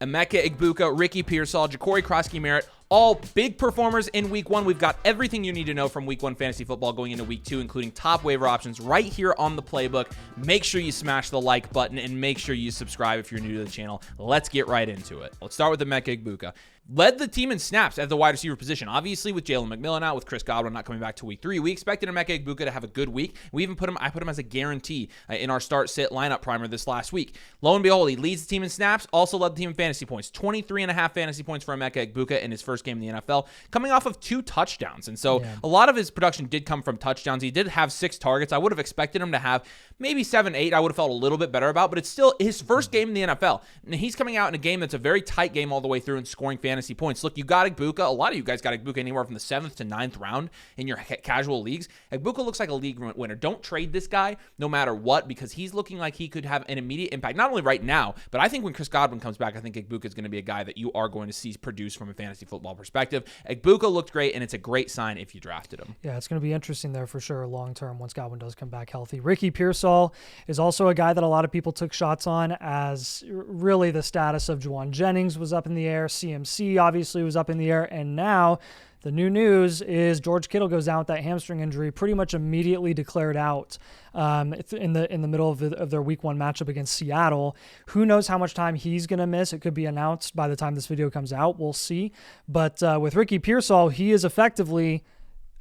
Emeka Egbuka, Ricky Pearsall, Croskey-Merritt, all big performers in week 1. We've got everything you need to know from week 1 fantasy football going into week 2, including top waiver options right here on the playbook. Make sure you smash the like button and make sure you subscribe if you're new to the channel. Let's get right into it. Let's start with Emeka Egbuka. Led the team in snaps at the wide receiver position. Obviously, with Jalen McMillan out, with Chris Godwin not coming back to week 3, we expected Emeka Egbuka to have a good week. We even I put him as a guarantee in our start-sit lineup primer this last week. Lo and behold, he leads the team in snaps, also led the team in fantasy points. 23.5 fantasy points for Emeka Egbuka in his first game in the NFL, coming off of 2 touchdowns. And so a lot of his production did come from touchdowns. He did have 6 targets. I would have expected him to have maybe 7, 8. I would have felt a little bit better about, but it's still his first game in the NFL. And he's coming out in a game that's a very tight game all the way through and scoring fantasy points. Look, you got Egbuka. A lot of you guys got Egbuka anywhere from the 7th to 9th round in your casual leagues. Egbuka looks like a league winner. Don't trade this guy no matter what, because he's looking like he could have an immediate impact, not only right now, but I think when Chris Godwin comes back, I think Egbuka is going to be a guy that you are going to see produce from a fantasy football perspective. Egbuka looked great, and it's a great sign if you drafted him. Yeah, it's going to be interesting there for sure long term once Godwin does come back healthy. Ricky Pearsall is also a guy that a lot of people took shots on, as really the status of Juwan Jennings was up in the air. CMC obviously was up in the air, and now the new news is George Kittle goes down with that hamstring injury, pretty much immediately declared out in the middle of their week 1 matchup against Seattle. Who knows how much time he's going to miss? It could be announced by the time this video comes out. We'll see. But with Ricky Pearsall, he is effectively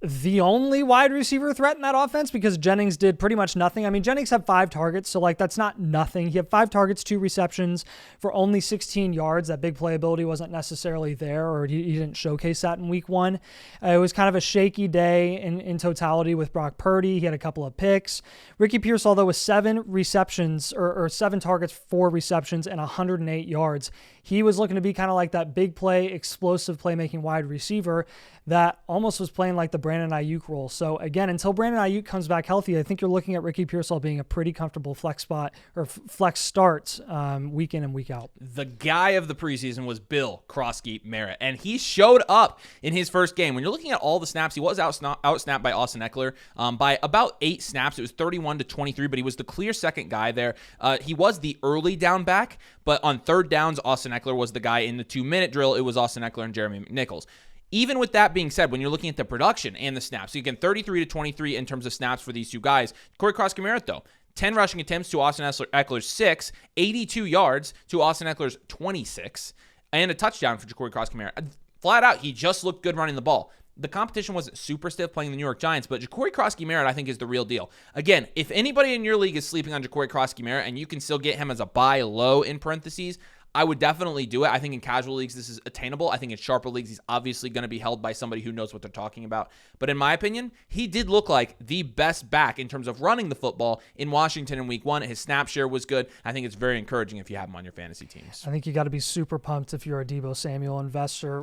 the only wide receiver threat in that offense, because Jennings did pretty much nothing. I mean, Jennings had 5 targets, so that's not nothing. He had 5 targets, 2 receptions for only 16 yards. That big playability wasn't necessarily there, or he didn't showcase that in week 1. It was kind of a shaky day in totality with Brock Purdy. He had a couple of picks. Ricky Pearsall, though, with 7 receptions or 7 targets, 4 receptions, and 108 yards. He was looking to be kind of like that big play, explosive playmaking wide receiver that almost was playing like the Brandon Ayuk role. So again, until Brandon Ayuk comes back healthy, I think you're looking at Ricky Pearsall being a pretty comfortable flex spot or flex start week in and week out. The guy of the preseason was Bill Croskey-Merritt, and he showed up in his first game. When you're looking at all the snaps, he was outsnapped by Austin Eckler by about 8 snaps. It was 31-23, but he was the clear second guy there. He was the early down back, but on third downs, Austin Eckler was the guy. In the 2-minute drill, it was Austin Eckler and Jeremy McNichols. Even with that being said, when you're looking at the production and the snaps, so again, 33-23 in terms of snaps for these two guys. Croskey-Merritt, though, 10 rushing attempts to Austin Eckler's 6, 82 yards to Austin Eckler's 26, and a touchdown for Croskey-Merritt. Flat out, he just looked good running the ball. The competition wasn't super stiff playing the New York Giants, but Croskey-Merritt, I think, is the real deal. Again, if anybody in your league is sleeping on Croskey-Merritt and you can still get him as a buy low in parentheses, I would definitely do it. I think in casual leagues, this is attainable. I think in sharper leagues, he's obviously going to be held by somebody who knows what they're talking about. But in my opinion, he did look like the best back in terms of running the football in Washington in week 1. His snap share was good. I think it's very encouraging if you have him on your fantasy teams. I think you got to be super pumped if you're a Deebo Samuel investor.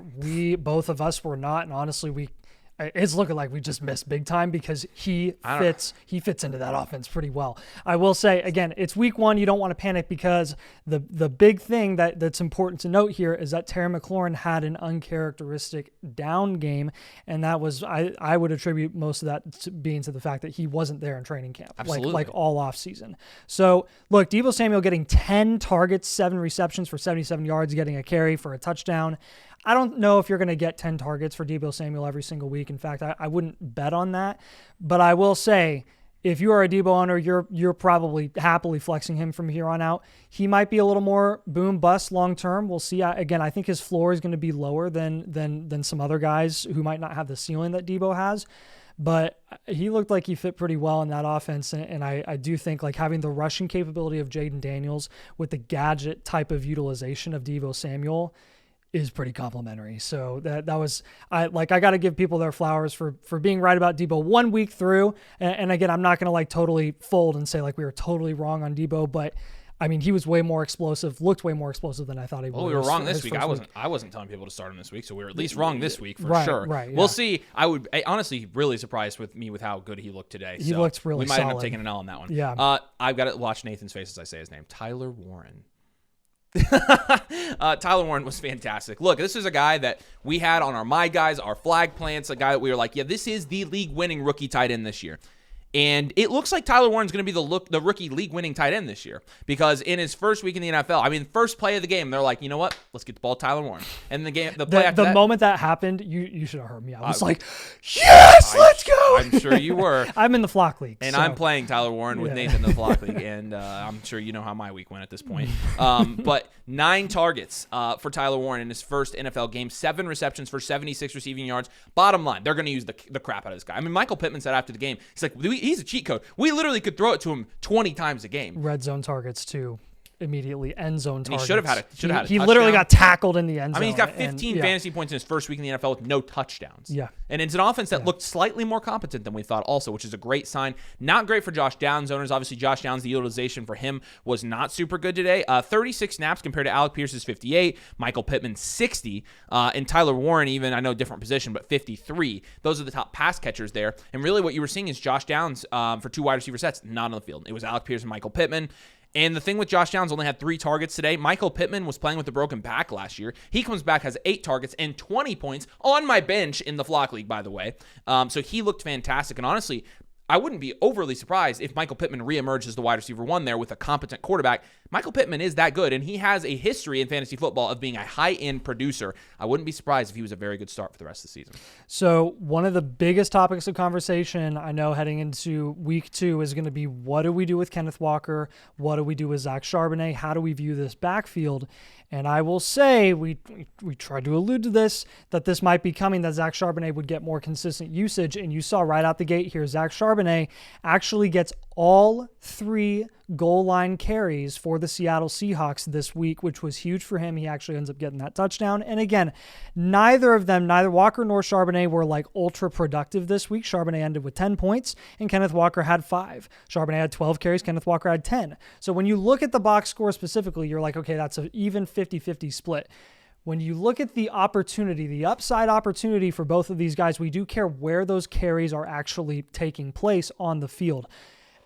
Both of us were not, and honestly, it's looking like we just missed big time because he fits into that offense pretty well. I will say, again, it's week 1. You don't want to panic because the big thing that's important to note here is that Terry McLaurin had an uncharacteristic down game, and that was I would attribute most of that to the fact that he wasn't there in training camp, like all off season. So look, Deebo Samuel getting 10 targets, 7 receptions for 77 yards, getting a carry for a touchdown. I don't know if you're going to get 10 targets for Deebo Samuel every single week. In fact, I wouldn't bet on that. But I will say, if you are a Deebo owner, you're probably happily flexing him from here on out. He might be a little more boom bust long term. We'll see. Again, I think his floor is going to be lower than some other guys who might not have the ceiling that Deebo has. But he looked like he fit pretty well in that offense, and I do think like having the rushing capability of Jaden Daniels with the gadget type of utilization of Deebo Samuel is pretty complimentary. So that was, I got to give people their flowers for being right about Deebo 1 week through. And again, I'm not going to like totally fold and say like we were totally wrong on Deebo, but I mean, he was way more explosive, looked way more explosive than I thought he was. Well, we were wrong this week. I wasn't telling people to start him this week, so we were at least wrong this week for sure. Right, yeah. We'll see. I honestly really surprised with how good he looked today. He looked really solid. We might end up taking an L on that one. Yeah. I've got to watch Nathan's face as I say his name. Tyler Warren. Tyler Warren was fantastic. Look, this is a guy that we had on our My Guys, our flag plants, a guy that we were like, yeah, this is the league-winning rookie tight end this year. And it looks like Tyler Warren's going to be the rookie league-winning tight end this year, because in his first week in the NFL, first play of the game, they're like, you know what? Let's get the ball to Tyler Warren. And the moment that happened, you should have heard me. I was like, yes, let's go. I'm sure you were. I'm in the flock league. And I'm playing Tyler Warren with Nathan in the flock league, and I'm sure you know how my week went at this point. But 9 targets for Tyler Warren in his first NFL game, 7 receptions for 76 receiving yards. Bottom line, they're going to use the crap out of this guy. Michael Pittman said after the game, he's like, he's a cheat code. We literally could throw it to him 20 times a game. Red zone targets too. Immediately end zone targets. He should have had a He literally got tackled in the end zone. He's got 15 fantasy points in his first week in the NFL with no touchdowns. Yeah. And it's an offense that looked slightly more competent than we thought also, which is a great sign. Not great for Josh Downs owners. Obviously, Josh Downs, the utilization for him was not super good today. 36 snaps compared to Alec Pierce's 58, Michael Pittman 60, and Tyler Warren even, I know different position, but 53. Those are the top pass catchers there. And really what you were seeing is Josh Downs for 2 wide receiver sets, not on the field. It was Alec Pierce and Michael Pittman. And the thing with Josh Downs, only had 3 targets today. Michael Pittman was playing with a broken back last year. He comes back, has 8 targets and 20 points on my bench in the flock league, by the way. So he looked fantastic. And honestly, I wouldn't be overly surprised if Michael Pittman reemerged as the wide receiver 1 there with a competent quarterback. Michael Pittman is that good, and he has a history in fantasy football of being a high-end producer. I wouldn't be surprised if he was a very good start for the rest of the season. So one of the biggest topics of conversation, I know, heading into week 2 is going to be, what do we do with Kenneth Walker? What do we do with Zach Charbonnet? How do we view this backfield? And I will say, we tried to allude to this, that this might be coming, that Zach Charbonnet would get more consistent usage. And you saw right out the gate here, Zach Charbonnet actually gets all 3 goal line carries for the Seattle Seahawks this week, which was huge for him. He actually ends up getting that touchdown. And again, neither Walker nor Charbonnet were like ultra productive this week. Charbonnet ended with 10 points and Kenneth Walker had 5. Charbonnet had 12 carries. Kenneth Walker had 10. So when you look at the box score specifically, you're like, okay, that's an even 50-50 split. When you look at the opportunity, the upside opportunity for both of these guys, we do care where those carries are actually taking place on the field.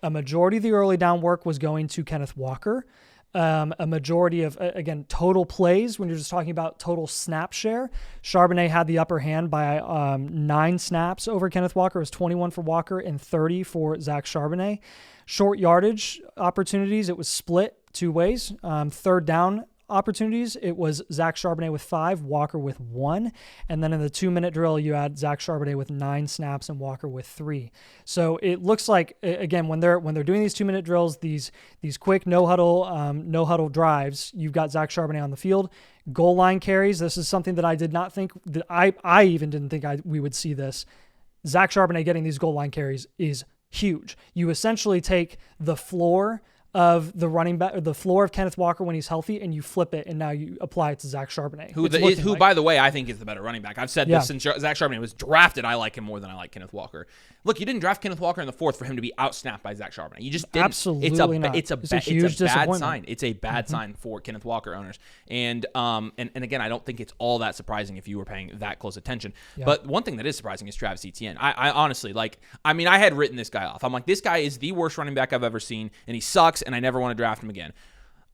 A majority of the early down work was going to Kenneth Walker. A majority of, again, total plays, when you're just talking about total snap share, Charbonnet had the upper hand by 9 snaps over Kenneth Walker. It was 21 for Walker and 30 for Zach Charbonnet. Short yardage opportunities, it was split 2 ways. Third down opportunities, it was Zach Charbonnet with 5, Walker with 1. And then in the 2-minute drill, you had Zach Charbonnet with 9 snaps and Walker with 3. So it looks like, again, when they're doing these 2-minute drills, these quick no huddle drives, you've got Zach Charbonnet on the field. Goal line carries, this is something that I did not think, that I even didn't think we would see this. Zach Charbonnet getting these goal line carries is huge. You essentially take the floor of the running back, or the floor of Kenneth Walker when he's healthy, and you flip it, and now you apply it to Zach Charbonnet. Who, by the way, I think is the better running back. I've said this since Zach Charbonnet was drafted. I like him more than I like Kenneth Walker. Look, you didn't draft Kenneth Walker in the 4th for him to be outsnapped by Zach Charbonnet. You just didn't. Absolutely not. It's a bad sign. It's a bad sign for Kenneth Walker owners. And again, I don't think it's all that surprising if you were paying that close attention. Yeah. But one thing that is surprising is Travis Etienne. I honestly, I had written this guy off. I'm like, this guy is the worst running back I've ever seen, and he sucks, and I never want to draft him again.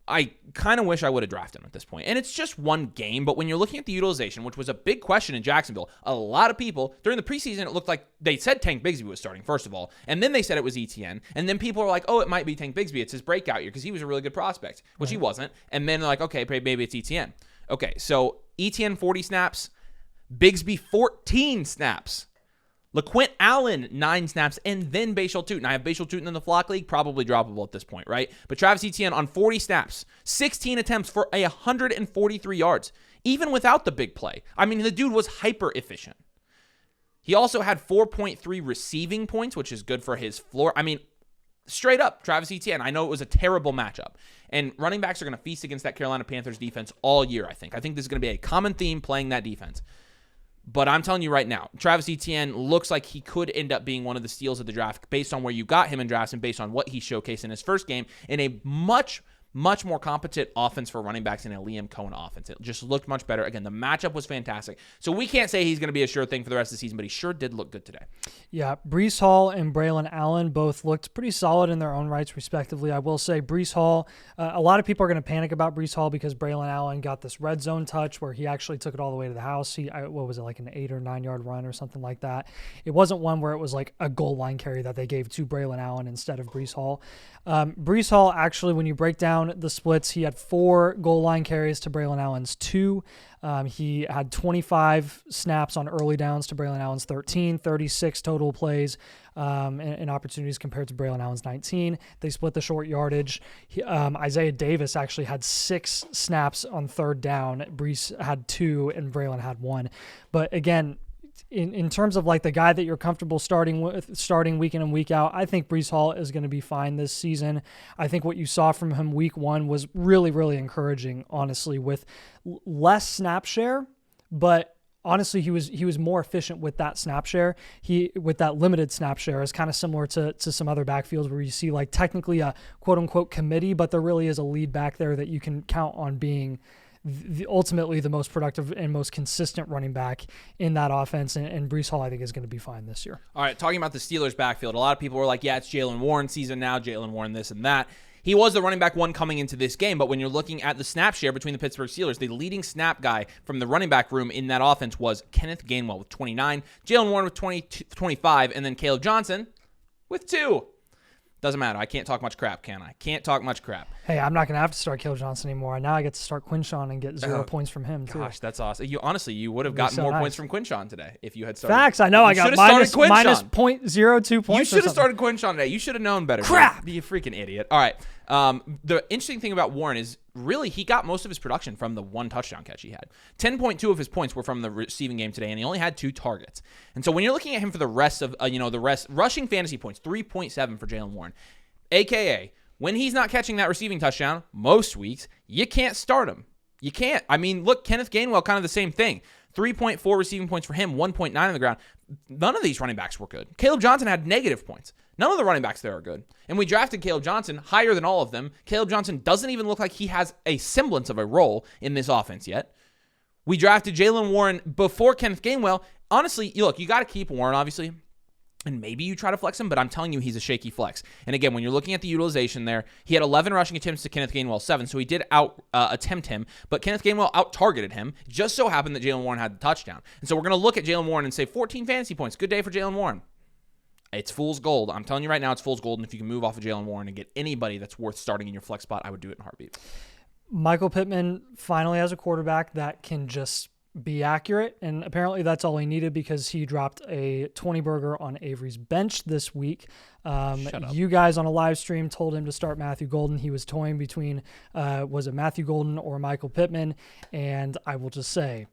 I kind of wish I would have drafted him at this point. And it's just one game, but when you're looking at the utilization, which was a big question in Jacksonville, a lot of people, during the preseason, it looked like they said Tank Bigsby was starting, first of all, and then they said it was Etienne, and then people were like, oh, it might be Tank Bigsby. It's his breakout year because he was a really good prospect, which he wasn't. And then they're like, okay, maybe it's Etienne. Okay, so Etienne 40 snaps, Bigsby 14 snaps. LaQuint Allen, 9 snaps, and then Bayshaw Tootin. I have Bayshaw Tootin in the flock league, probably droppable at this point, right? But Travis Etienne on 40 snaps, 16 attempts for 143 yards, even without the big play. I mean, the dude was hyper efficient. He also had 4.3 receiving points, which is good for his floor. I mean, straight up, Travis Etienne. I know it was a terrible matchup. And running backs are going to feast against that Carolina Panthers defense all year, I think. I think this is going to be a common theme playing that defense. But I'm telling you right now, Travis Etienne looks like he could end up being one of the steals of the draft based on where you got him in drafts and based on what he showcased in his first game in a much much more competent offense for running backs in a Liam Cohen offense. It just looked much better. Again, the matchup was fantastic. So we can't say he's going to be a sure thing for the rest of the season, but he sure did look good today. Yeah, Breece Hall and Braelon Allen both looked pretty solid in their own rights, respectively. I will say Breece Hall, a lot of people are going to panic about Breece Hall because Braelon Allen got this red zone touch where he actually took it all the way to the house. What was it, like an 8 or 9 yard run or something like that? It wasn't one where it was like a goal line carry that they gave to Braelon Allen instead of Breece Hall. Breece Hall, actually, when you break down the splits, he had 4 goal line carries to Braelon Allen's 2. He had 25 snaps on early downs to Braelon Allen's 13, 36 total plays and opportunities compared to Braelon Allen's 19. They split the short yardage. Isaiah Davis actually had 6 snaps on third down. Breece had 2 and Braelon had 1. But again, in terms of like the guy that you're comfortable starting week in and week out, I think Breece Hall is going to be fine this season. I think what you saw from him week 1 was really, really encouraging, honestly, with less snap share, but honestly, he was more efficient with that snap share. With that limited snap share is kind of similar to some other backfields where you see like technically a quote unquote committee, but there really is a lead back there that you can count on being ultimately the most productive and most consistent running back in that offense, and Breece Hall, I think, is going to be fine this year. All right, talking about the Steelers' backfield, a lot of people were like, yeah, it's Jaylen Warren season now, Jaylen Warren this and that. He was the running back 1 coming into this game, but when you're looking at the snap share between the Pittsburgh Steelers, the leading snap guy from the running back room in that offense was Kenneth Gainwell with 29, Jaylen Warren with 25, and then Caleb Johnson with 2. Doesn't matter. I can't talk much crap, can I? Can't talk much crap. Hey, I'm not going to have to start Caleb Johnson anymore. Now I get to start Quinshon and get 0 points from him, too. Gosh, that's awesome. You would have gotten more points from Quinshon today if you had started. Facts. I know. I got minus 0.02 points. You should have started Quinshon today. You should have known better. Crap. You freaking idiot. All right. The interesting thing about Warren is really he got most of his production from the 1 touchdown catch he had. 10.2 of his points were from the receiving game today, and he only had 2 targets. And so when you're looking at him for the rest of, rushing fantasy points, 3.7 for Jaylen Warren. AKA, when he's not catching that receiving touchdown, most weeks, you can't start him. You can't. I mean, look, Kenneth Gainwell, kind of the same thing. 3.4 receiving points for him, 1.9 on the ground. None of these running backs were good. Caleb Johnson had negative points. None of the running backs there are good. And we drafted Caleb Johnson higher than all of them. Caleb Johnson doesn't even look like he has a semblance of a role in this offense yet. We drafted Jaylen Warren before Kenneth Gainwell. Honestly, look, you got to keep Warren, obviously. And maybe you try to flex him, but I'm telling you he's a shaky flex. And again, when you're looking at the utilization there, he had 11 rushing attempts to Kenneth Gainwell 7, so he did attempt him, but Kenneth Gainwell out-targeted him. It just so happened that Jaylen Warren had the touchdown. And so we're going to look at Jaylen Warren and say 14 fantasy points. Good day for Jaylen Warren. It's fool's gold. I'm telling you right now, it's fool's gold, and if you can move off of Jaylen Warren and get anybody that's worth starting in your flex spot, I would do it in a heartbeat. Michael Pittman finally has a quarterback that can just be accurate, and apparently that's all he needed because he dropped a 20-burger on Avery's bench this week. You guys on a live stream told him to start Matthew Golden. He was toying between was it Matthew Golden or Michael Pittman, and I will just say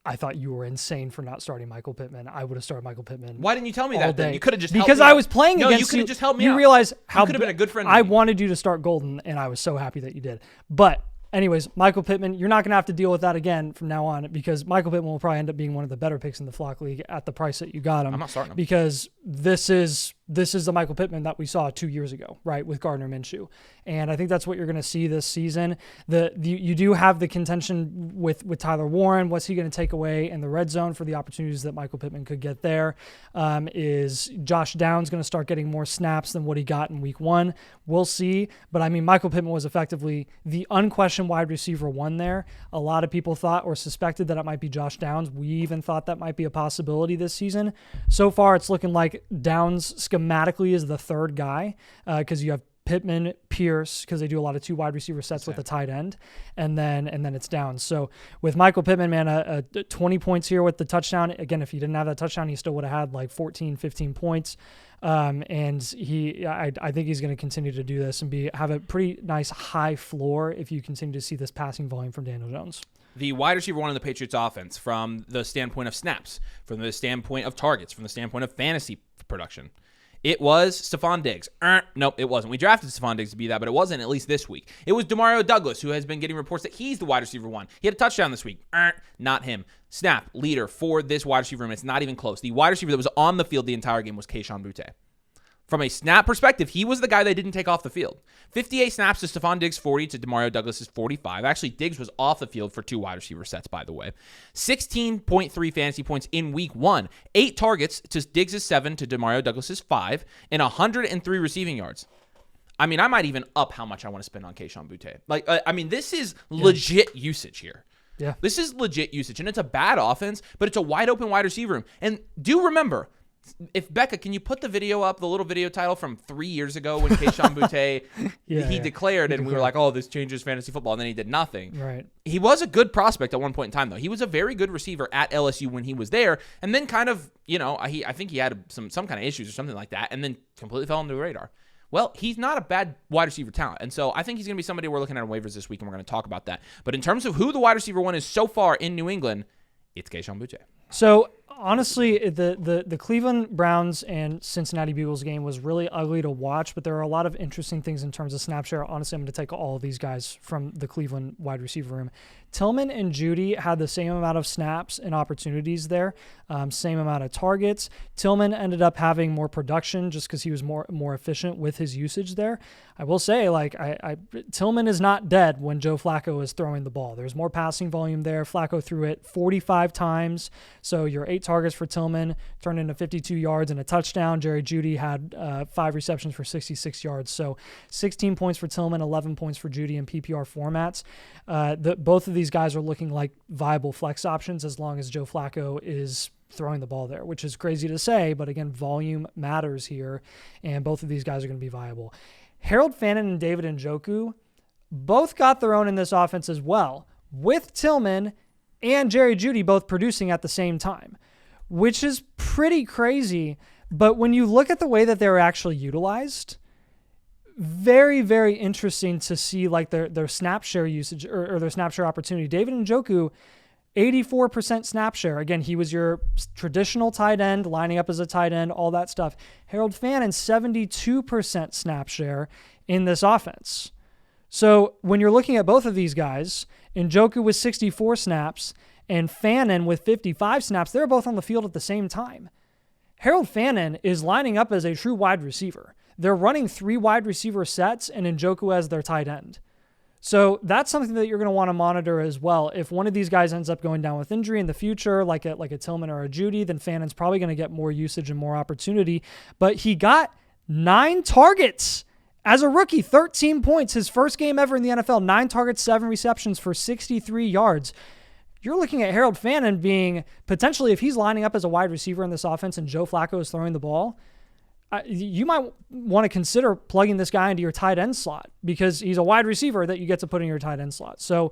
I thought you were insane for not starting Michael Pittman. I would have started Michael Pittman. Why didn't you tell me that then? You could have just because I was playing against you. You could have just helped me out. You realize how you could have been a good friend. I wanted you to start Golden, and I was so happy that you did. But anyways, Michael Pittman, you're not going to have to deal with that again from now on because Michael Pittman will probably end up being one of the better picks in the Flock League at the price that you got him. I'm not starting him. Because this is the Michael Pittman that we saw 2 years ago, right, with Gardner Minshew. And I think that's what you're going to see this season. You do have the contention with Tyler Warren. What's he going to take away in the red zone for the opportunities that Michael Pittman could get there? Is Josh Downs going to start getting more snaps than what he got in week 1? We'll see. But, I mean, Michael Pittman was effectively the unquestioned wide receiver 1 there. A lot of people thought or suspected that it might be Josh Downs. We even thought that might be a possibility this season. So far, it's looking like Downs schematically is the third guy because you have Pittman, Pierce, because they do a lot of 2 wide receiver sets with a tight end, and then it's Downs. So with Michael Pittman, man, 20 points here with the touchdown. Again, if he didn't have that touchdown, he still would have had like 14, 15 points. And I think he's going to continue to do this and have a pretty nice high floor if you continue to see this passing volume from Daniel Jones. The wide receiver 1 in the Patriots offense from the standpoint of snaps, from the standpoint of targets, from the standpoint of fantasy production. It was Stephon Diggs. Nope, it wasn't. We drafted Stephon Diggs to be that, but it wasn't, at least this week. It was Demario Douglas, who has been getting reports that he's the wide receiver 1. He had a touchdown this week. Not him. Snap, leader for this wide receiver room. It's not even close. The wide receiver that was on the field the entire game was Kayshon Boutte. From a snap perspective, he was the guy they didn't take off the field. 58 snaps to Stephon Diggs' 40 to Demario Douglas's 45. Actually, Diggs was off the field for 2 wide receiver sets, by the way. 16.3 fantasy points in week 1. 8 targets to Diggs' 7 to Demario Douglas's 5, and 103 receiving yards. I mean, I might even up how much I want to spend on Kayshon Boutte. Like, I mean, this is legit usage here. Yeah. This is legit usage, and it's a bad offense, but it's a wide open wide receiver room. And do remember, if Becca, can you put the video up, the little video title from 3 years ago when Kayshon Boutte, he declared, and we were like, oh, this changes fantasy football, and then he did nothing. Right. He was a good prospect at one point in time, though. He was a very good receiver at LSU when he was there, and then kind of, I think he had some kind of issues or something like that, and then completely fell under the radar. Well, he's not a bad wide receiver talent, and so I think he's going to be somebody we're looking at on waivers this week, and we're going to talk about that. But in terms of who the wide receiver one is so far in New England, it's Kayshon Boutte. So honestly, the Cleveland Browns and Cincinnati Bengals game was really ugly to watch, but there are a lot of interesting things in terms of snap share. Honestly, I'm going to take all of these guys from the Cleveland wide receiver room. Tillman and Jeudy had the same amount of snaps and opportunities there, same amount of targets. Tillman ended up having more production just because he was more efficient with his usage there. I will say, Tillman is not dead when Joe Flacco is throwing the ball. There's more passing volume there. Flacco threw it 45 times, so your 8 targets for Tillman turned into 52 yards and a touchdown. Jerry Jeudy had 5 receptions for 66 yards. So 16 points for Tillman, 11 points for Jeudy in PPR formats. Both of these guys are looking like viable flex options as long as Joe Flacco is throwing the ball there, which is crazy to say, but again, volume matters here, and both of these guys are going to be viable. Harold Fannin and David Njoku both got their own in this offense as well, with Tillman and Jerry Jeudy both producing at the same time, which is pretty crazy. But when you look at the way that they're actually utilized, very, very interesting to see like their snap share usage or their snap share opportunity. David Njoku, 84% snap share. Again, he was your traditional tight end, lining up as a tight end, all that stuff. Harold Fannin, 72% snap share in this offense. So when you're looking at both of these guys, Njoku with 64 snaps and Fannin with 55 snaps, they're both on the field at the same time. Harold Fannin is lining up as a true wide receiver. They're running 3 wide receiver sets and Njoku as their tight end. So that's something that you're going to want to monitor as well. If one of these guys ends up going down with injury in the future, like a Tillman or a Jeudy, then Fannin's probably going to get more usage and more opportunity. But he got 9 targets as a rookie, 13 points, his first game ever in the NFL, 9 targets, 7 receptions for 63 yards. You're looking at Harold Fannin being potentially, if he's lining up as a wide receiver in this offense and Joe Flacco is throwing the ball, you might want to consider plugging this guy into your tight end slot because he's a wide receiver that you get to put in your tight end slot. So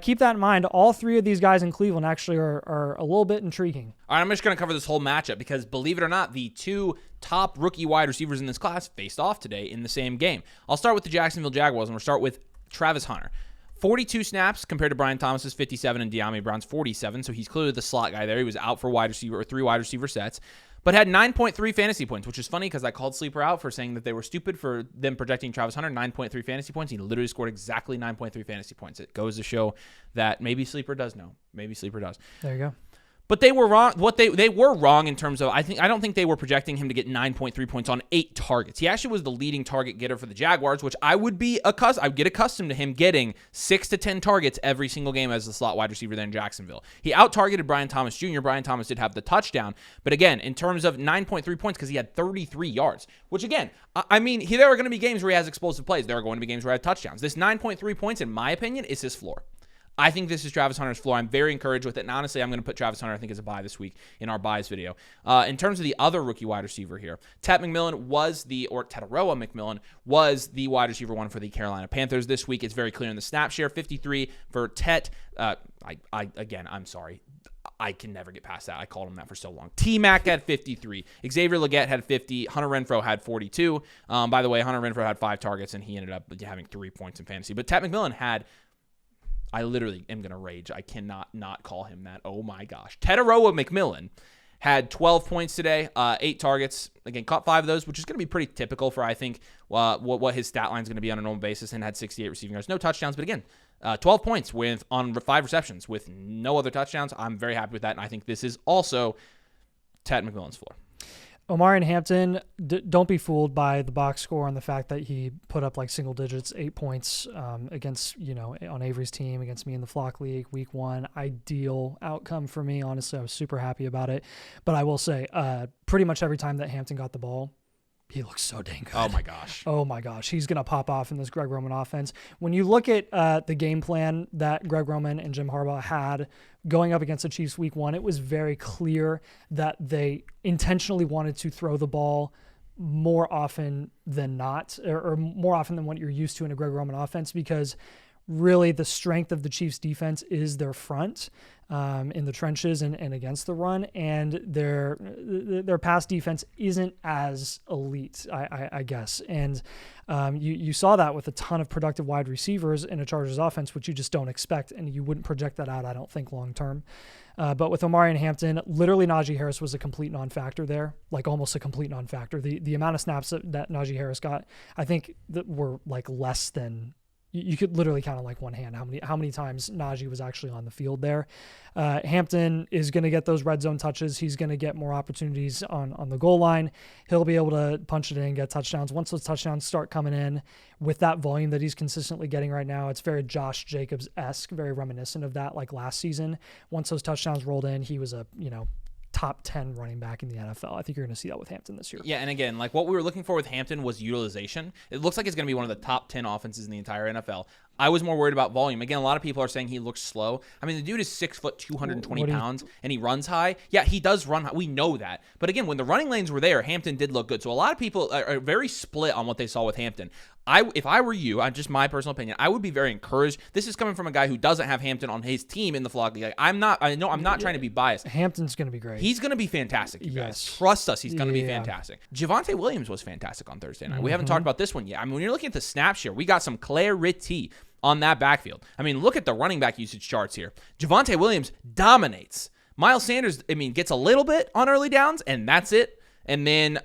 keep that in mind. All 3 of these guys in Cleveland actually are a little bit intriguing. All right, I'm just going to cover this whole matchup because, believe it or not, the 2 top rookie wide receivers in this class faced off today in the same game. I'll start with the Jacksonville Jaguars, and we'll start with Travis Hunter. 42 snaps compared to Brian Thomas's 57 and De'Ami Brown's 47, so he's clearly the slot guy there. He was out for wide receiver or 3 wide receiver sets, but had 9.3 fantasy points, which is funny because I called Sleeper out for saying that they were stupid for them projecting Travis Hunter 9.3 fantasy points. He literally scored exactly 9.3 fantasy points. It goes to show that maybe Sleeper does know. Maybe Sleeper does. There you go. But they were wrong. They were wrong in terms of I don't think they were projecting him to get 9.3 points on 8 targets. He actually was the leading target getter for the Jaguars, which I would get accustomed to him getting 6 to 10 targets every single game as the slot wide receiver there in Jacksonville. He out-targeted Brian Thomas Jr. Brian Thomas did have the touchdown, but again, in terms of 9.3 points because he had 33 yards, which again, I mean, there are going to be games where he has explosive plays. There are going to be games where he has touchdowns. This 9.3 points, in my opinion, is his floor. I think this is Travis Hunter's floor. I'm very encouraged with it. And honestly, I'm going to put Travis Hunter, I think, as a buy this week in our buys video. In terms of the other rookie wide receiver here, Tetaroa McMillan was the wide receiver one for the Carolina Panthers this week. It's very clear in the snap share, 53 for Tet. I'm sorry. I can never get past that. I called him that for so long. TMac had 53. Xavier Legette had 50. Hunter Renfrow had 42. By the way, Hunter Renfrow had 5 targets, and he ended up having 3 points in fantasy. But Tet McMillan had... I literally am going to rage. I cannot not call him that. Oh, my gosh. Tetaroa McMillan had 12 points today, 8 targets. Again, caught 5 of those, which is going to be pretty typical for, I think, what his stat line is going to be on a normal basis, and had 68 receiving yards. No touchdowns, but again, 12 points on 5 receptions with no other touchdowns. I'm very happy with that, and I think this is also Tet McMillan's floor. Omarion Hampton, don't be fooled by the box score and the fact that he put up like single digits, 8 points against, on Avery's team, against me in the Flock League, week 1. Ideal outcome for me. Honestly, I was super happy about it. But I will say, pretty much every time that Hampton got the ball, he looks so dang good. Oh, my gosh. Oh, my gosh. He's going to pop off in this Greg Roman offense. When you look at the game plan that Greg Roman and Jim Harbaugh had going up against the Chiefs week 1, it was very clear that they intentionally wanted to throw the ball more often than not, or more often than what you're used to in a Greg Roman offense, because really the strength of the Chiefs defense is their front in the trenches and against the run, and their pass defense isn't as elite, I guess. And you saw that with a ton of productive wide receivers in a Chargers offense, which you just don't expect, and you wouldn't project that out, I don't think, long term. But with Omarion Hampton, literally Najee Harris was a complete non-factor there, like almost a complete non-factor. The amount of snaps that Najee Harris got, I think that were like less than, you could literally count on like one hand how many times Najee was actually on the field there. Hampton is going to get those red zone touches. He's going to get more opportunities on the goal line. He'll be able to punch it in, get touchdowns. Once those touchdowns start coming in with that volume that he's consistently getting right now, it's very Josh Jacobs-esque, very reminiscent of that like last season. Once those touchdowns rolled in, he was a, top 10 running back in the NFL. I think you're going to see that with Hampton this year. Yeah, and again, like what we were looking for with Hampton was utilization. It looks like it's going to be one of the top 10 offenses in the entire NFL. I was more worried about volume. Again, a lot of people are saying he looks slow. I mean, the dude is 6 foot, 220 pounds, and he runs high. Yeah, he does run high. We know that. But again, when the running lanes were there, Hampton did look good. So a lot of people are very split on what they saw with Hampton. If I were you, just my personal opinion, I would be very encouraged. This is coming from a guy who doesn't have Hampton on his team in the Flock League. I'm not trying to be biased. Hampton's going to be great. He's going to be fantastic, you guys. Yes. Trust us, he's going to be fantastic. Javonte Williams was fantastic on Thursday night. We haven't talked about this one yet. I mean, when you're looking at the snaps here, we got some clarity on that backfield. I mean, look at the running back usage charts here. Javonte Williams dominates. Miles Sanders, gets a little bit on early downs, and that's it. And then,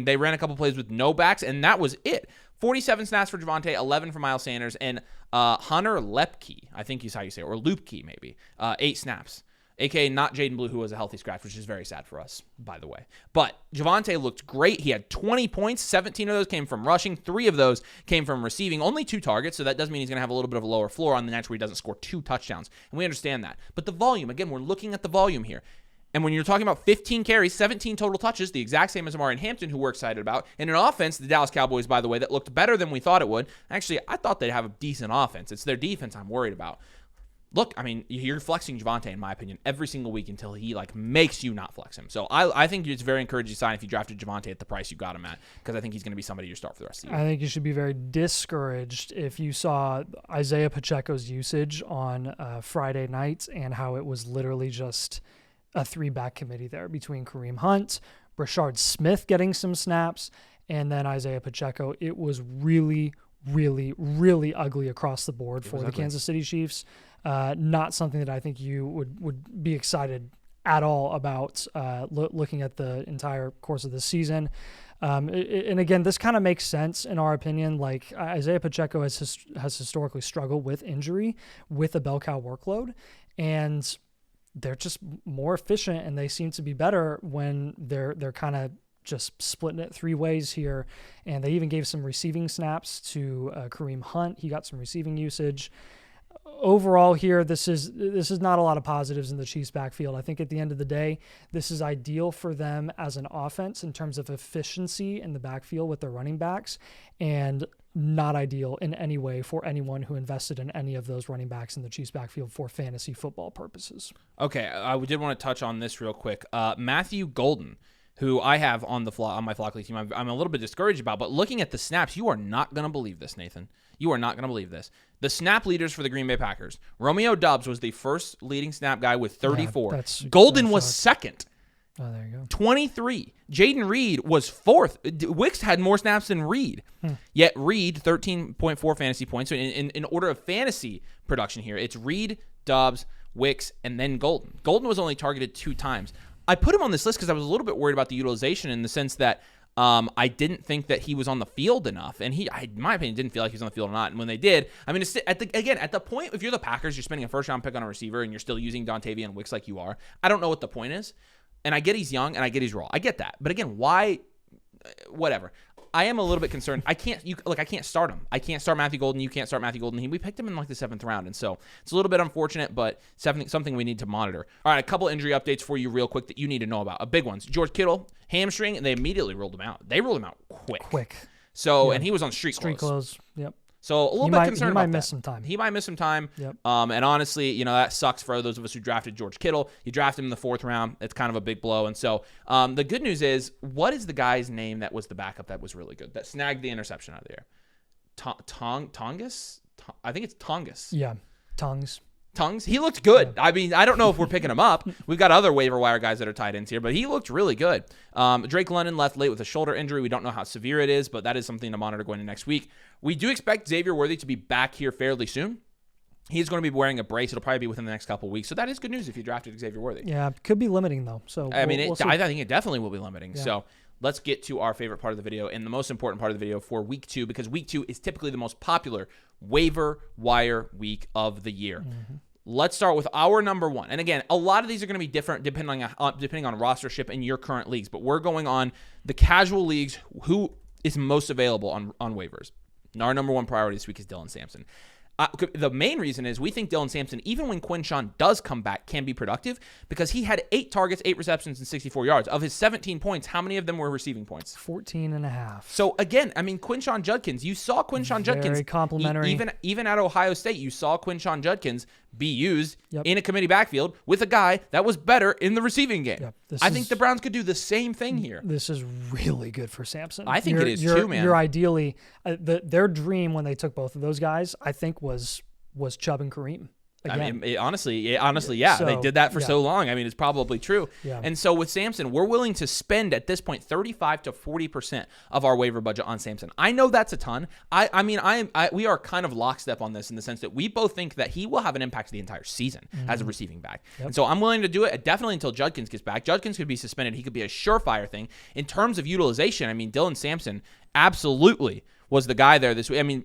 they ran a couple plays with no backs, and that was it. 47 snaps for Javonte, 11 for Miles Sanders, and Hunter Lepke, I think is how you say it, or Lupke maybe, 8 snaps. A.K.A. not Jaden Blue, who was a healthy scratch, which is very sad for us, by the way. But Javonte looked great. He had 20 points. 17 of those came from rushing. 3 of those came from receiving. Only 2 targets, so that does mean he's going to have a little bit of a lower floor on the nights where he doesn't score 2 touchdowns. And we understand that. But the volume, again, we're looking at the volume here. And when you're talking about 15 carries, 17 total touches, the exact same as Omarion Hampton, who we're excited about, and an offense, the Dallas Cowboys, by the way, that looked better than we thought it would. Actually, I thought they'd have a decent offense. It's their defense I'm worried about. Look, you're flexing Javonte, in my opinion, every single week until he makes you not flex him. So I think it's a very encouraging sign if you drafted Javonte at the price you got him at, because I think he's going to be somebody you start for the rest of the year. I think you should be very discouraged if you saw Isaiah Pacheco's usage on Friday night and how it was literally just a 3-back committee there between Kareem Hunt, Rashard Smith getting some snaps, and then Isaiah Pacheco. It was really, really, really ugly across the board for the Kansas City Chiefs. Not something that I think you would be excited at all about looking at the entire course of the season. And again, this kind of makes sense in our opinion. Like Isaiah Pacheco has historically struggled with injury with a bell cow workload, and they're just more efficient, and they seem to be better when they're kind of just splitting it 3 ways here. And they even gave some receiving snaps to Kareem Hunt. He got some receiving usage. Overall here, this is not a lot of positives in the Chiefs backfield. I think at the end of the day, this is ideal for them as an offense in terms of efficiency in the backfield with their running backs, and not ideal in any way for anyone who invested in any of those running backs in the Chiefs backfield for fantasy football purposes. Okay, I did want to touch on this real quick. Matthew Golden, who I have on my Flock League team, I'm a little bit discouraged about, but looking at the snaps, you are not going to believe this, Nathan. You are not going to believe this. The snap leaders for the Green Bay Packers. Romeo Doubs was the first leading snap guy with 34. Yeah, Golden was second. Oh, there you go. 23. Jaden Reed was 4th. Wicks had more snaps than Reed. Yet Reed, 13.4 fantasy points. So in order of fantasy production here, it's Reed, Doubs, Wicks, and then Golden. Golden was only targeted 2 times. I put him on this list because I was a little bit worried about the utilization in the sense that I didn't think that he was on the field enough, and in my opinion, didn't feel like he was on the field or not. And when they did, at the point, if you're the Packers, you're spending a first-round pick on a receiver, and you're still using Dontavian Wicks like you are. I don't know what the point is. And I get he's young, and I get he's raw. I get that. But again, why? Whatever. I am a little bit concerned. I can't start him. I can't start Matthew Golden. You can't start Matthew Golden. We picked him in like the 7th round, and so it's a little bit unfortunate, but something we need to monitor. All right, a couple injury updates for you real quick that you need to know about. Big ones. George Kittle, hamstring, and they immediately ruled him out. They ruled him out quick. So, and he was on street clothes. Yep. So a little bit concerned about that. He might miss some time. He might miss some time. Yep. And honestly, that sucks for those of us who drafted George Kittle. You drafted him in the 4th round. It's kind of a big blow. And so the good news is, what is the guy's name that was the backup that was really good, that snagged the interception out of there? Tongus? I think it's Tongus. Yeah, Tongues. He looked good. I mean, I don't know if we're picking him up. We've got other waiver wire guys that are tight ends here, but he looked really good. Drake London left late with a shoulder injury. We don't know how severe it is, but that is something to monitor going into next week. We do expect Xavier Worthy to be back here fairly soon. He's going to be wearing a brace. It'll probably be within the next couple of weeks. So that is good news if you drafted Xavier Worthy. Yeah, could be limiting though. So I think it definitely will be limiting. Yeah. So let's get to our favorite part of the video and the most important part of the video for week 2, because week 2 is typically the most popular waiver wire week of the year. Mm-hmm. Let's start with our number 1. And again, a lot of these are going to be different depending on rostership in your current leagues. But we're going on the casual leagues, who is most available on waivers. And our number 1 priority this week is Dylan Sampson. The main reason is we think Dylan Sampson, even when Quinshon does come back, can be productive because he had 8 targets, 8 receptions, and 64 yards. Of his 17 points, how many of them were receiving points? 14.5. So again, I mean, Quinshon Judkins, you saw Quinshon Judkins. Very complimentary. Even at Ohio State, you saw Quinshon Judkins be used in a committee backfield with a guy that was better in the receiving game. Yep. I think the Browns could do the same thing here. This is really good for Sampson. I think it is too, man. You're ideally their dream when they took both of those guys, I think, was Chubb and Kareem. Again. I mean, honestly, yeah. So, they did that for so long. I mean, it's probably true. Yeah. And so with Sampson, we're willing to spend at this point 35 to 40% of our waiver budget on Sampson. I know that's a ton. We are kind of lockstep on this in the sense that we both think that he will have an impact the entire season as a receiving back. Yep. And so I'm willing to do it definitely until Judkins gets back. Judkins could be suspended. He could be a surefire thing. In terms of utilization, I mean, Dylan Sampson absolutely was the guy there this week. I mean,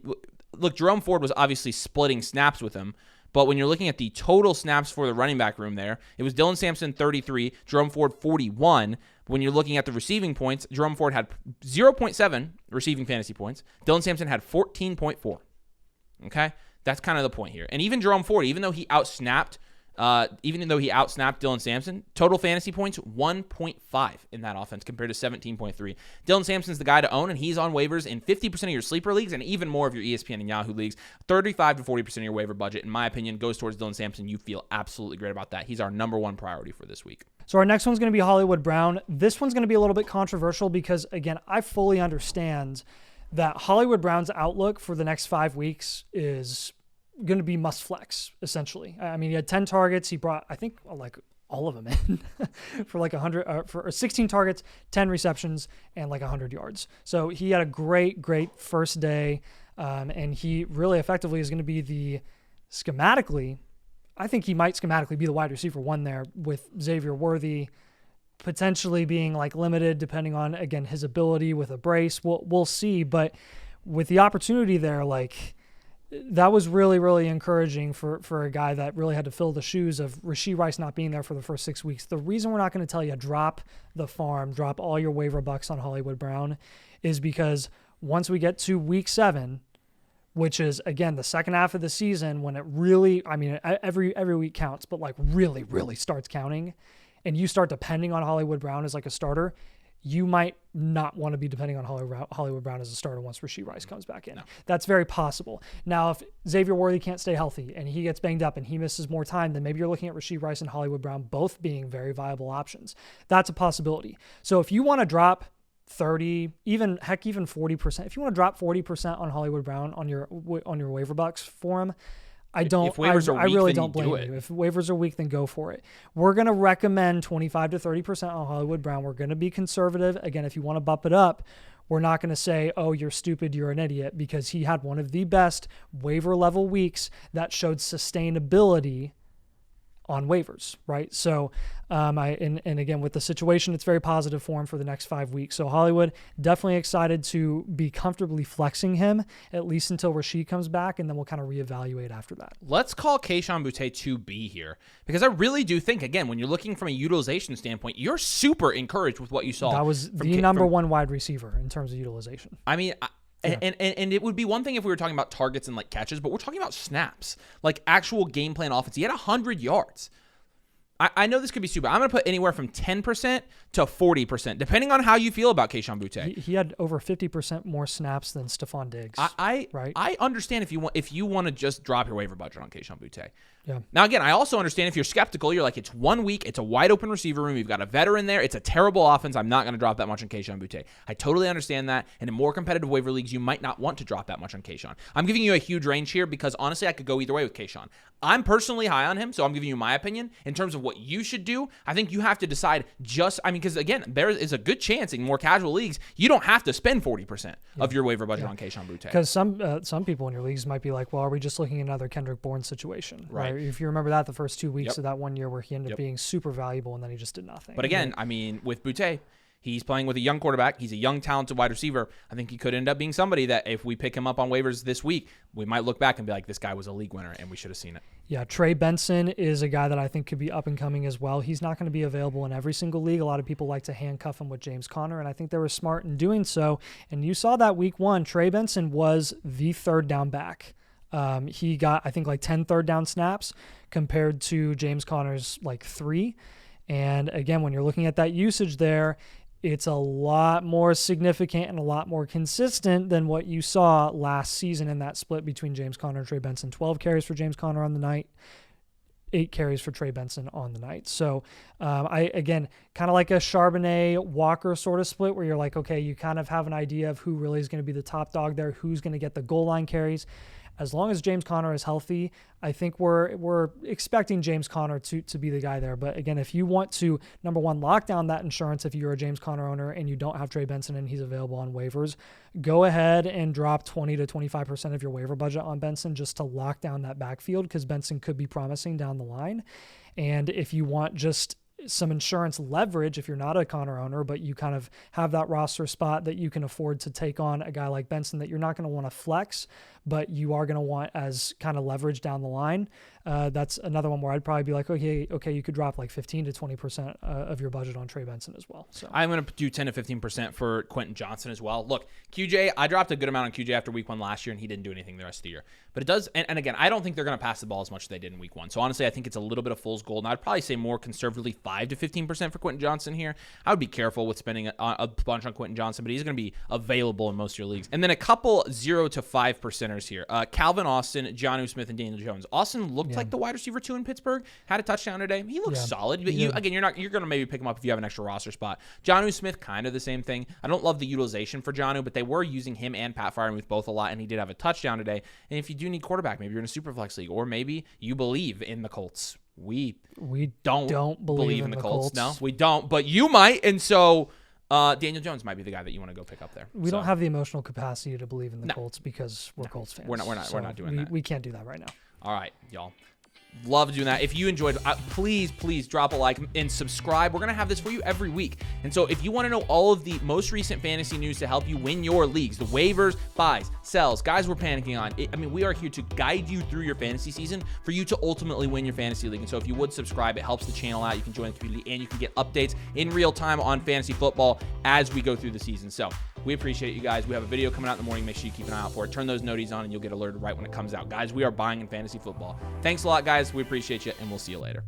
look, Jerome Ford was obviously splitting snaps with him. But when you're looking at the total snaps for the running back room there, it was Dylan Sampson 33, Jerome Ford 41. When you're looking at the receiving points, Jerome Ford had 0.7 receiving fantasy points. Dylan Sampson had 14.4. Okay? That's kind of the point here. And even Jerome Ford, even though he outsnapped Dylan Sampson, total fantasy points 1.5 in that offense compared to 17.3. Dylan Sampson's the guy to own, and he's on waivers in 50% of your sleeper leagues and even more of your ESPN and Yahoo leagues. 35 to 40% of your waiver budget, in my opinion, goes towards Dylan Sampson. You feel absolutely great about that. He's our number 1 priority for this week. So our next one's going to be Hollywood Brown. This one's going to be a little bit controversial because, again, I fully understand that Hollywood Brown's outlook for the next 5 weeks is going to be must flex, essentially. I mean, he had 10 targets. He brought, I think, like all of them in for like 100, for 16 targets, 10 receptions, and like 100 yards. So he had a great first day, and he really effectively is going to be I think he might schematically be the wide receiver 1 there, with Xavier Worthy potentially being like limited depending on, again, his ability with a brace. We'll see, but with the opportunity there, like, that was really, really encouraging for a guy that really had to fill the shoes of Rashee Rice not being there for the first 6 weeks. The reason we're not going to tell you drop the farm, drop all your waiver bucks on Hollywood Brown, is because once we get to week 7, which is, again, the second half of the season, when it really, I mean, every week counts, but like really, really starts counting, and you start depending on Hollywood Brown as like a starter, you might not want to be depending on Hollywood Brown as a starter once Rashee Rice comes back in. No. That's very possible. Now, if Xavier Worthy can't stay healthy and he gets banged up and he misses more time, then maybe you're looking at Rashee Rice and Hollywood Brown both being very viable options. That's a possibility. So if you want to drop 30, even 40%, if you want to drop 40% on Hollywood Brown on your waiver bucks for him, I really don't blame you. If waivers are weak, then go for it. We're going to recommend 25 to 30% on Hollywood Brown. We're going to be conservative. Again, if you want to bump it up, we're not going to say, oh, you're stupid, you're an idiot, because he had one of the best waiver level weeks that showed sustainability on waivers, right? So, and again, with the situation, it's very positive for him for the next 5 weeks. So Hollywood, definitely excited to be comfortably flexing him, at least until Rashid comes back, and then we'll kind of reevaluate after that. Let's call Kayshon Boutte 2B here, because I really do think, again, when you're looking from a utilization standpoint, you're super encouraged with what you saw. That was the number one wide receiver in terms of utilization. I mean, and it would be one thing if we were talking about targets and like catches, but we're talking about snaps, like actual game plan offense. He had 100 yards. I know this could be stupid. I'm going to put anywhere from 10% to 40%, depending on how you feel about Kayshon Boutte. He had over 50% more snaps than Stephon Diggs. Right? I understand if you want to just drop your waiver budget on Kayshon Boutte. Yeah. Now, again, I also understand if you're skeptical, you're like, it's 1 week, it's a wide open receiver room, you've got a veteran there, it's a terrible offense, I'm not going to drop that much on Kayshon Boutte. I totally understand that, and in more competitive waiver leagues, you might not want to drop that much on Kayshon. I'm giving you a huge range here because, honestly, I could go either way with Kayshon. I'm personally high on him, so I'm giving you my opinion. In terms of what you should do, I think you have to decide because, again, there is a good chance in more casual leagues, you don't have to spend 40% of your waiver budget on Kayshon Boutte. Because some people in your leagues might be like, well, are we just looking at another Kendrick Bourne situation? Right. If you remember that, the first 2 weeks of that 1 year where he ended up being super valuable and then he just did nothing. But again, I mean, with Boutte, he's playing with a young quarterback. He's a young, talented wide receiver. I think he could end up being somebody that if we pick him up on waivers this week, we might look back and be like, this guy was a league winner and we should have seen it. Yeah, Trey Benson is a guy that I think could be up and coming as well. He's not going to be available in every single league. A lot of people like to handcuff him with James Conner, and I think they were smart in doing so. And you saw that week 1, Trey Benson was the third down back. He got, I think, like 10 third down snaps compared to James Conner's like 3. And again, when you're looking at that usage there, it's a lot more significant and a lot more consistent than what you saw last season in that split between James Conner and Trey Benson. 12 carries for James Conner on the night, 8 carries for Trey Benson on the night. So again, kind of like a Charbonnet Walker sort of split where you're like, okay, you kind of have an idea of who really is going to be the top dog there, who's going to get the goal line carries. As long as James Conner is healthy, I think we're expecting James Conner to be the guy there. But again, if you want to, number one, lock down that insurance if you're a James Conner owner and you don't have Trey Benson and he's available on waivers, go ahead and drop 20 to 25% of your waiver budget on Benson just to lock down that backfield because Benson could be promising down the line. And if you want just some insurance leverage, if you're not a Conner owner, but you kind of have that roster spot that you can afford to take on a guy like Benson that you're not going to want to flex, but you are going to want as kind of leverage down the line. That's another one where I'd probably be like, okay, you could drop like 15 to 20% of your budget on Trey Benson as well. So I'm going to do 10 to 15% for Quentin Johnson as well. Look, QJ, I dropped a good amount on QJ after week 1 last year, and he didn't do anything the rest of the year. But it does, and again, I don't think they're going to pass the ball as much as they did in week 1. So honestly, I think it's a little bit of fool's gold. And I'd probably say more conservatively 5 to 15% for Quentin Johnson here. I would be careful with spending a bunch on Quentin Johnson, but he's going to be available in most of your leagues. And then a couple 0 to 5%ers here. Calvin Austin, Jonnu Smith, and Daniel Jones. Austin looked like the wide receiver 2 in Pittsburgh. Had a touchdown today. He looks solid, but you're going to maybe pick him up if you have an extra roster spot. Jonnu Smith, kind of the same thing. I don't love the utilization for Jonnu, but they were using him and Pat Freiermuth both a lot, and he did have a touchdown today. And if you do need quarterback, maybe you're in a super flex league, or maybe you believe in the Colts. We don't believe in the Colts. No, we don't, but you might, and so Daniel Jones might be the guy that you want to go pick up there. We don't have the emotional capacity to believe in the Colts because we're Colts fans. We're not doing that. We can't do that right now. All right, y'all. Love doing that. If you enjoyed, please drop a like and subscribe. We're going to have this for you every week. And so if you want to know all of the most recent fantasy news to help you win your leagues, the waivers, buys, sells, guys we're panicking on, we are here to guide you through your fantasy season for you to ultimately win your fantasy league. And so if you would subscribe, it helps the channel out. You can join the community and you can get updates in real time on fantasy football as we go through the season. So we appreciate you guys. We have a video coming out in the morning. Make sure you keep an eye out for it. Turn those noties on and you'll get alerted right when it comes out. Guys, we are buying in fantasy football. Thanks a lot, guys. We appreciate you, and we'll see you later.